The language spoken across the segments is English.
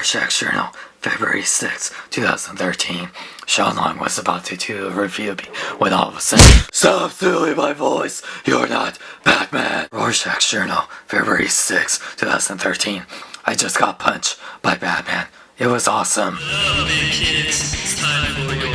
Rorschach Journal, February 6, 2013. Sean Long was about to do a review when all of a sudden, stop stealing my voice! You're not Batman! Rorschach Journal, February 6, 2013. I just got punched by Batman. It was awesome. Hello, big kids. It's time for your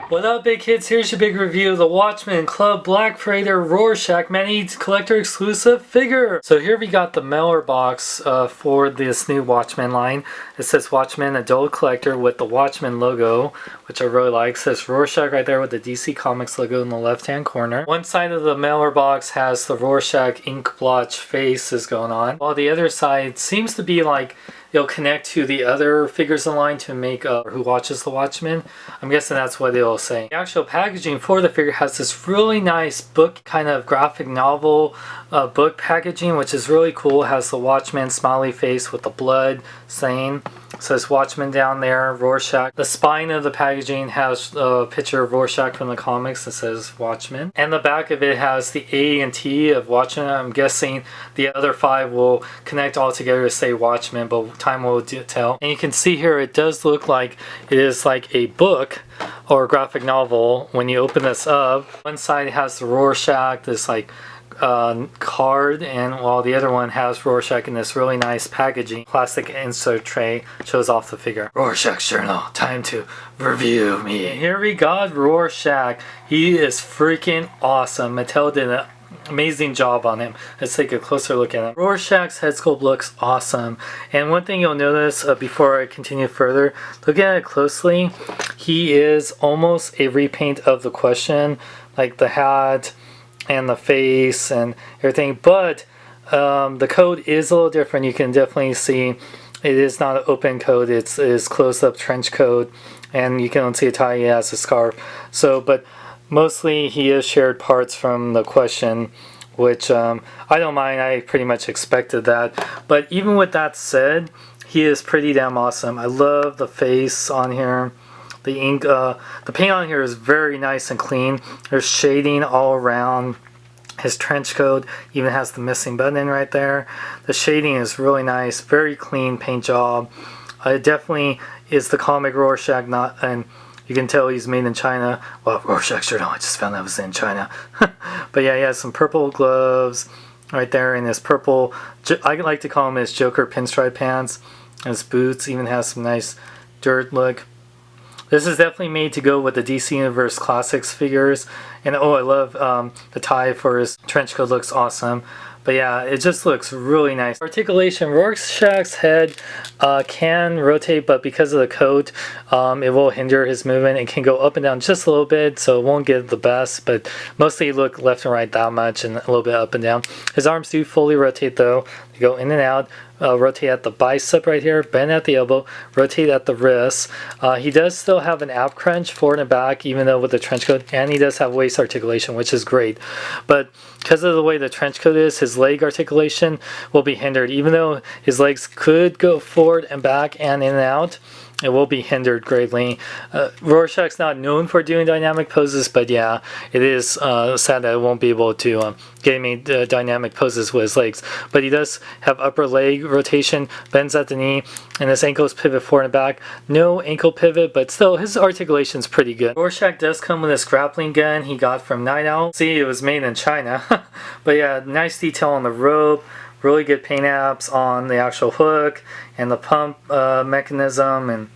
What up, big kids? Here's your big review of the Watchmen Club Black Praetor Rorschach Many Collector Exclusive figure. So here we got the mailer box for this new Watchmen line. It says Watchmen Adult Collector with the Watchmen logo, which I really like. It says Rorschach right there with the DC Comics logo in the left hand corner. One side of the mailer box has the Rorschach ink blotch faces going on, while the other side seems to be like it'll connect to the other figures in line to make Who Watches the Watchmen. I'm guessing that's what it'll say. The actual packaging for the figure has this really nice book, kind of graphic novel book packaging, which is really cool. It has the Watchmen smiley face with the blood stain. It says Watchmen down there, Rorschach. The spine of the packaging has a picture of Rorschach from the comics that says Watchmen. And the back of it has the A and T of Watchmen. I'm guessing the other 5 will connect all together to say Watchmen, but time will tell. And you can see here it does look like it is like a book or a graphic novel when you open this up. One side has the Rorschach, this like card, and while the other one has Rorschach in this really nice packaging. Plastic insert tray shows off the figure. Rorschach Journal, time to review me. Here we got Rorschach. He is freaking awesome. Mattel did an amazing job on him. Let's take a closer look at him. Rorschach's head sculpt looks awesome, and one thing you'll notice before I continue further, look at it closely. He is almost a repaint of the Question, like the hat and the face and everything, but the coat is a little different. You can definitely see it is not an open coat, it's closed up trench coat, and you can see a tie. He has a scarf. So but mostly he is shared parts from the Question, which I don't mind. I pretty much expected that. But even with that said, he is pretty damn awesome. I love the face on here. The ink, the paint on here is very nice and clean. There's shading all around. His trench coat even has the missing button right there. The shading is really nice, very clean paint job. It definitely is the comic Rorschach, not, and you can tell he's made in China. Well, Rorschach Journal, I just found out it was in China. But yeah, he has some purple gloves right there, and his purple, I like to call him his Joker pinstripe pants. His boots even has some nice dirt look. This is definitely made to go with the DC Universe Classics figures. And oh, I love the tie for his trench coat, looks awesome. But yeah, it just looks really nice. Articulation, Rorschach's head can rotate, but because of the coat, it will hinder his movement. It can go up and down just a little bit, so it won't get the best, but mostly look left and right that much and a little bit up and down. His arms do fully rotate though. They go in and out. Rotate at the bicep right here, bend at the elbow, rotate at the wrist. He does still have an ab crunch forward and back, even though with the trench coat, and he does have waist articulation, which is great. But because of the way the trench coat is, his leg articulation will be hindered. Even though his legs could go forward and back and in and out, it will be hindered greatly. Rorschach's not known for doing dynamic poses, but yeah, it is sad that it won't be able to get any dynamic poses with his legs. But he does have upper leg rotation, bends at the knee, and his ankles pivot forward and back. No ankle pivot, but still his articulation's pretty good. Rorschach does come with this grappling gun he got from Night Owl. See, it was made in China. But yeah, nice detail on the rope. Really good paint apps on the actual hook and the pump mechanism and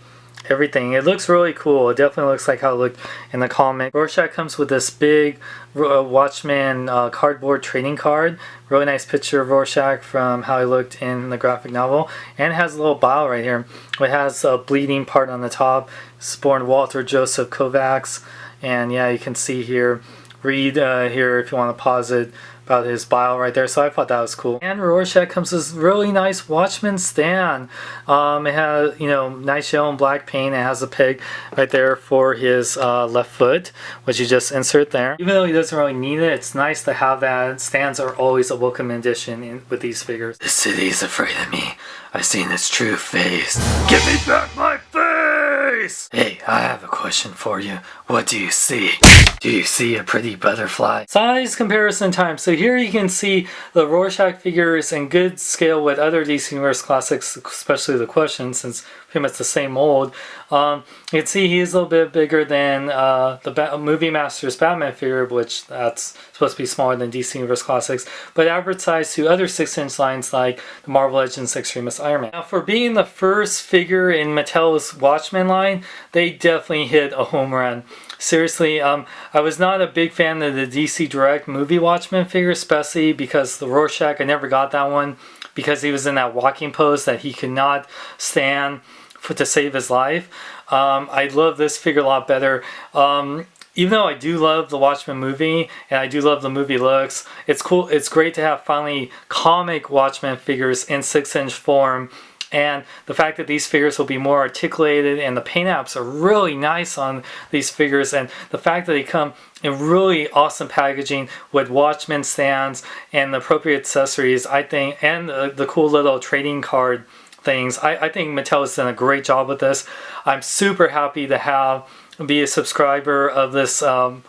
everything. It looks really cool. It definitely looks like how it looked in the comic. Rorschach comes with this big Watchmen cardboard trading card. Really nice picture of Rorschach from how he looked in the graphic novel. And it has a little bile right here. It has a bleeding part on the top. It's born Walter Joseph Kovacs. And yeah, you can see here. Read here if you want to pause it, about his bile right there, so I thought that was cool. And Rorschach comes with this really nice Watchmen stand. It has, you know, nice yellow and black paint. It has a peg right there for his left foot, which you just insert there. Even though he doesn't really need it, it's nice to have that. Stands are always a welcome addition with these figures. The city's afraid of me. I've seen its true face. Give me back my face! face! Hey, I have a question for you. What do you see? Do you see a pretty butterfly? Size comparison time. So here you can see the Rorschach figure is in good scale with other DC Universe classics, especially the Question, since pretty much the same mold. You can see he's a little bit bigger than the Movie Masters Batman figure, which that's supposed to be smaller than DC Universe classics, but average size to other 6-inch lines like the Marvel Legends Extremis Iron Man. Now, for being the first figure in Mattel's Watchmen line, they definitely hit a home run. Seriously, I was not a big fan of the DC Direct movie Watchmen figure, especially because the Rorschach, I never got that one because he was in that walking pose that he could not stand to save his life. I love this figure a lot better. Even though I do love the Watchmen movie and I do love the movie looks, it's cool. It's great to have finally comic Watchmen figures in 6-inch form. And the fact that these figures will be more articulated and the paint apps are really nice on these figures, and the fact that they come in really awesome packaging with Watchmen stands and the appropriate accessories, I think, and the cool little trading card things. I think Mattel has done a great job with this. I'm super happy to be a subscriber of this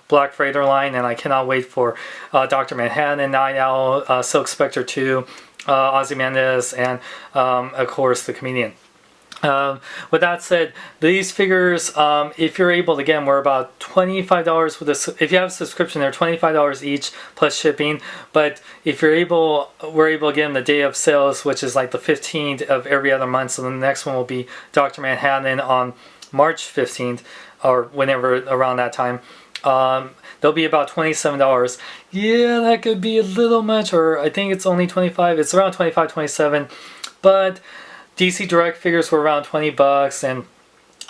Black Freighter line, and I cannot wait for Dr. Manhattan, Night Owl, Silk Spectre 2, Ozymandias, and of course the Comedian. With that said, these figures, if you're able to get them, we're about $25 with this. If you have a subscription, they're $25 each plus shipping. But if we're able to get them the day of sales, which is like the 15th of every other month. So the next one will be Dr. Manhattan on March 15th or whenever around that time. They'll be about $27. Yeah, that could be a little much, or I think it's only $25. It's around $25, $27. But DC Direct figures were around $20, and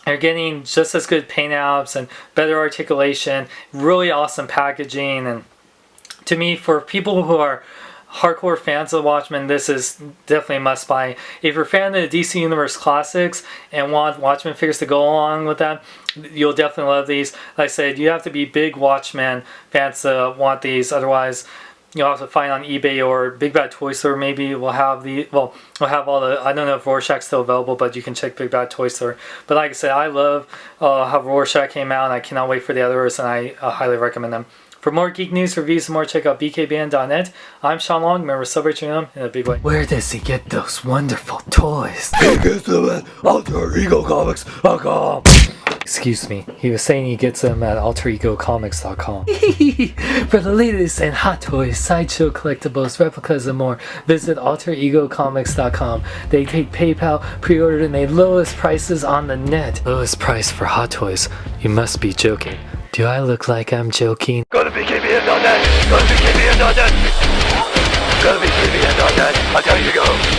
you're getting just as good paint apps and better articulation, really awesome packaging. And to me, for people who are hardcore fans of Watchmen, this is definitely a must buy. If you're a fan of the DC Universe classics and want Watchmen figures to go along with that, you'll definitely love these. Like I said, you have to be big Watchmen fans to want these. Otherwise, you'll have to find on eBay or Big Bad Toy Store. Maybe we'll have we'll have all the. I don't know if Rorschach's still available, but you can check Big Bad Toy Store. But like I said, I love how Rorschach came out, and I cannot wait for the others, and I highly recommend them. For more geek news, reviews, and more, check out bkbn.net. I'm Sean Long. Remember, celebrate your in a big way. Where does he get those wonderful toys? He gets them at AlterEgoComics.com. Excuse me. He was saying he gets them at AlterEgoComics.com. For the latest in hot toys, sideshow collectibles, replicas, and more, visit AlterEgoComics.com. They take PayPal, pre-order, and they lowest prices on the net. Lowest price for hot toys? You must be joking. Do I look like I'm joking? Go to bkbn.net! Go to bkbn.net! Go to bkbn.net! I'll tell you to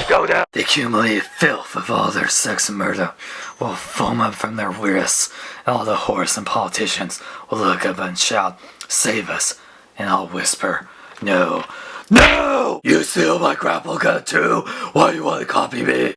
go now! The accumulated filth of all their sex and murder will foam up from their wrists, and all the whores and politicians will look up and shout, "Save us!" And I'll whisper, "No! No! You steal my grapple gun too? Why do you want to copy me?"